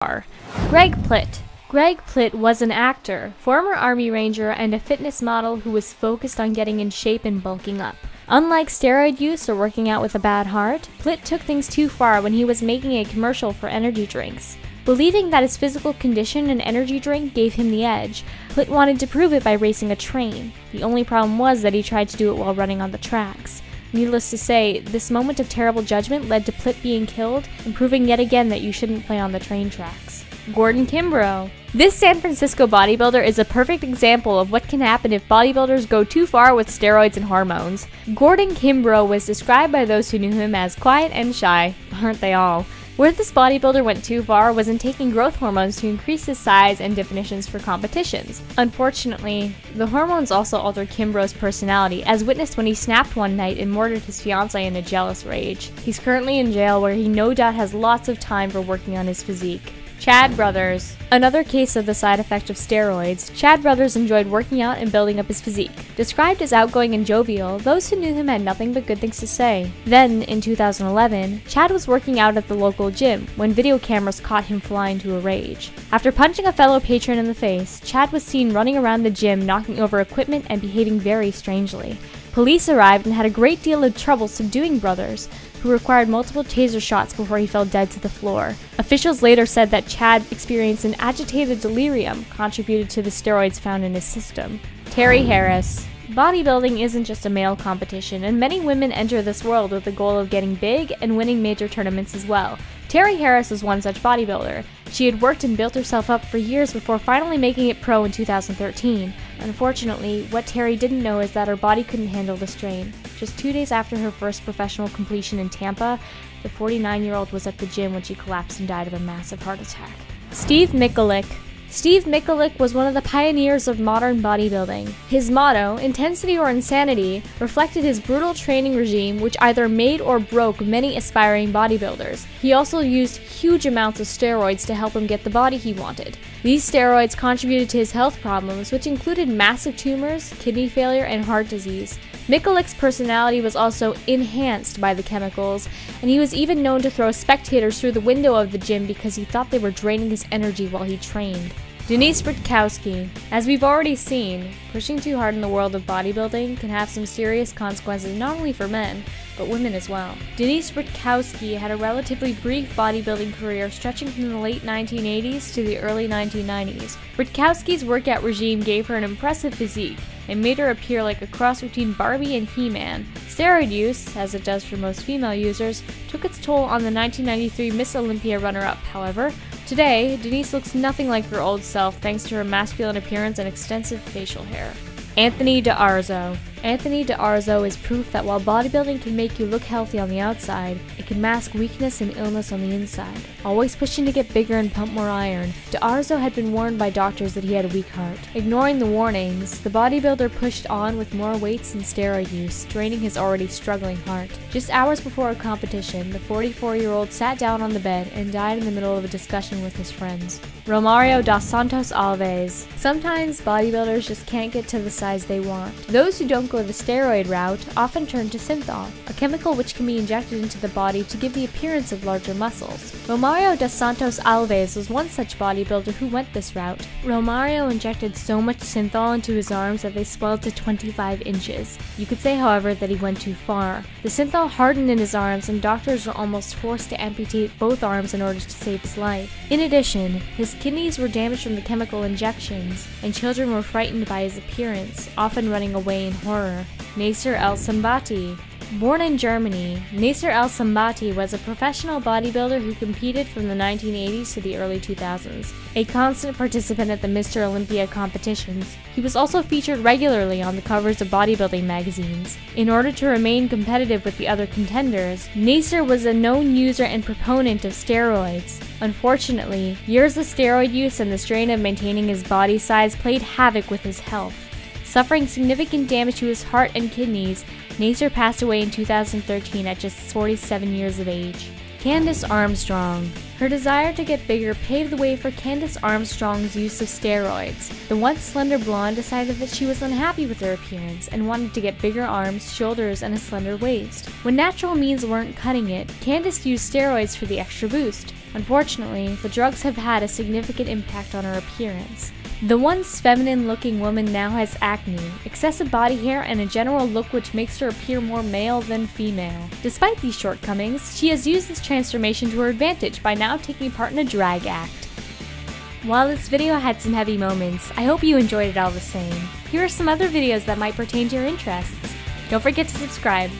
Greg Plitt. Greg Plitt was an actor, former Army Ranger, and a fitness model who was focused on getting in shape and bulking up. Unlike steroid use or working out with a bad heart, Plitt took things too far when he was making a commercial for energy drinks. Believing that his physical condition and energy drink gave him the edge, Plitt wanted to prove it by racing a train. The only problem was that he tried to do it while running on the tracks. Needless to say, this moment of terrible judgment led to Plitt being killed and proving yet again that you shouldn't play on the train tracks. Gordon Kimbrough. This San Francisco bodybuilder is a perfect example of what can happen if bodybuilders go too far with steroids and hormones. Gordon Kimbrough was described by those who knew him as quiet and shy. Aren't they all? Where this bodybuilder went too far was in taking growth hormones to increase his size and definitions for competitions. Unfortunately, the hormones also altered Kimbrough's personality, as witnessed when he snapped one night and murdered his fiancée in a jealous rage. He's currently in jail, where he no doubt has lots of time for working on his physique. Chad Brothers. Another case of the side effect of steroids, Chad Brothers enjoyed working out and building up his physique. Described as outgoing and jovial, those who knew him had nothing but good things to say. Then, in 2011, Chad was working out at the local gym when video cameras caught him flying to a rage. After punching a fellow patron in the face, Chad was seen running around the gym, knocking over equipment and behaving very strangely. Police arrived and had a great deal of trouble subduing Brothers, who required multiple taser shots before he fell dead to the floor. Officials later said that Chad experienced an agitated delirium contributed to the steroids found in his system. Terry Harris. Bodybuilding isn't just a male competition, and many women enter this world with the goal of getting big and winning major tournaments as well. Terry Harris is one such bodybuilder. She had worked and built herself up for years before finally making it pro in 2013. Unfortunately, what Terry didn't know is that her body couldn't handle the strain. Just 2 days after her first professional completion in Tampa, the 49-year-old was at the gym when she collapsed and died of a massive heart attack. Steve Mikulik. Steve Mikulik was one of the pioneers of modern bodybuilding. His motto, intensity or insanity, reflected his brutal training regime, which either made or broke many aspiring bodybuilders. He also used huge amounts of steroids to help him get the body he wanted. These steroids contributed to his health problems, which included massive tumors, kidney failure, and heart disease. Mikulik's personality was also enhanced by the chemicals, and he was even known to throw spectators through the window of the gym because he thought they were draining his energy while he trained. Denise Rutkowski. As we've already seen, pushing too hard in the world of bodybuilding can have some serious consequences not only for men, but women as well. Denise Rutkowski had a relatively brief bodybuilding career stretching from the late 1980s to the early 1990s. Rutkowski's workout regime gave her an impressive physique and made her appear like a cross between Barbie and He-Man. Steroid use, as it does for most female users, took its toll on the 1993 Miss Olympia runner-up, however. Today, Denise looks nothing like her old self thanks to her masculine appearance and extensive facial hair. Anthony D'Arzo. Anthony D'Arzo is proof that while bodybuilding can make you look healthy on the outside, it can mask weakness and illness on the inside. Always pushing to get bigger and pump more iron, D'Arzo had been warned by doctors that he had a weak heart. Ignoring the warnings, the bodybuilder pushed on with more weights and steroid use, draining his already struggling heart. Just hours before a competition, the 44-year-old sat down on the bed and died in the middle of a discussion with his friends. Romario dos Santos Alves. Sometimes bodybuilders just can't get to the size they want. Those who don't go the steroid route often turn to synthol, a chemical which can be injected into the body to give the appearance of larger muscles. Romario dos Santos Alves was one such bodybuilder who went this route. Romario injected so much synthol into his arms that they swelled to 25 inches. You could say, however, that he went too far. The synthol hardened in his arms, and doctors were almost forced to amputate both arms in order to save his life. In addition, his kidneys were damaged from the chemical injections, and children were frightened by his appearance, often running away in horror. Nasser El Sambati. Born in Germany, Nasser El Sambati was a professional bodybuilder who competed from the 1980s to the early 2000s. A constant participant at the Mr. Olympia competitions, he was also featured regularly on the covers of bodybuilding magazines. In order to remain competitive with the other contenders, Nasser was a known user and proponent of steroids. Unfortunately, years of steroid use and the strain of maintaining his body size played havoc with his health. Suffering significant damage to his heart and kidneys, Nasser passed away in 2013 at just 47 years of age. Candace Armstrong. Her desire to get bigger paved the way for Candace Armstrong's use of steroids. The once slender blonde decided that she was unhappy with her appearance and wanted to get bigger arms, shoulders, and a slender waist. When natural means weren't cutting it, Candace used steroids for the extra boost. Unfortunately, the drugs have had a significant impact on her appearance. The once feminine-looking woman now has acne, excessive body hair, and a general look which makes her appear more male than female. Despite these shortcomings, she has used this transformation to her advantage by now taking part in a drag act. While this video had some heavy moments, I hope you enjoyed it all the same. Here are some other videos that might pertain to your interests. Don't forget to subscribe.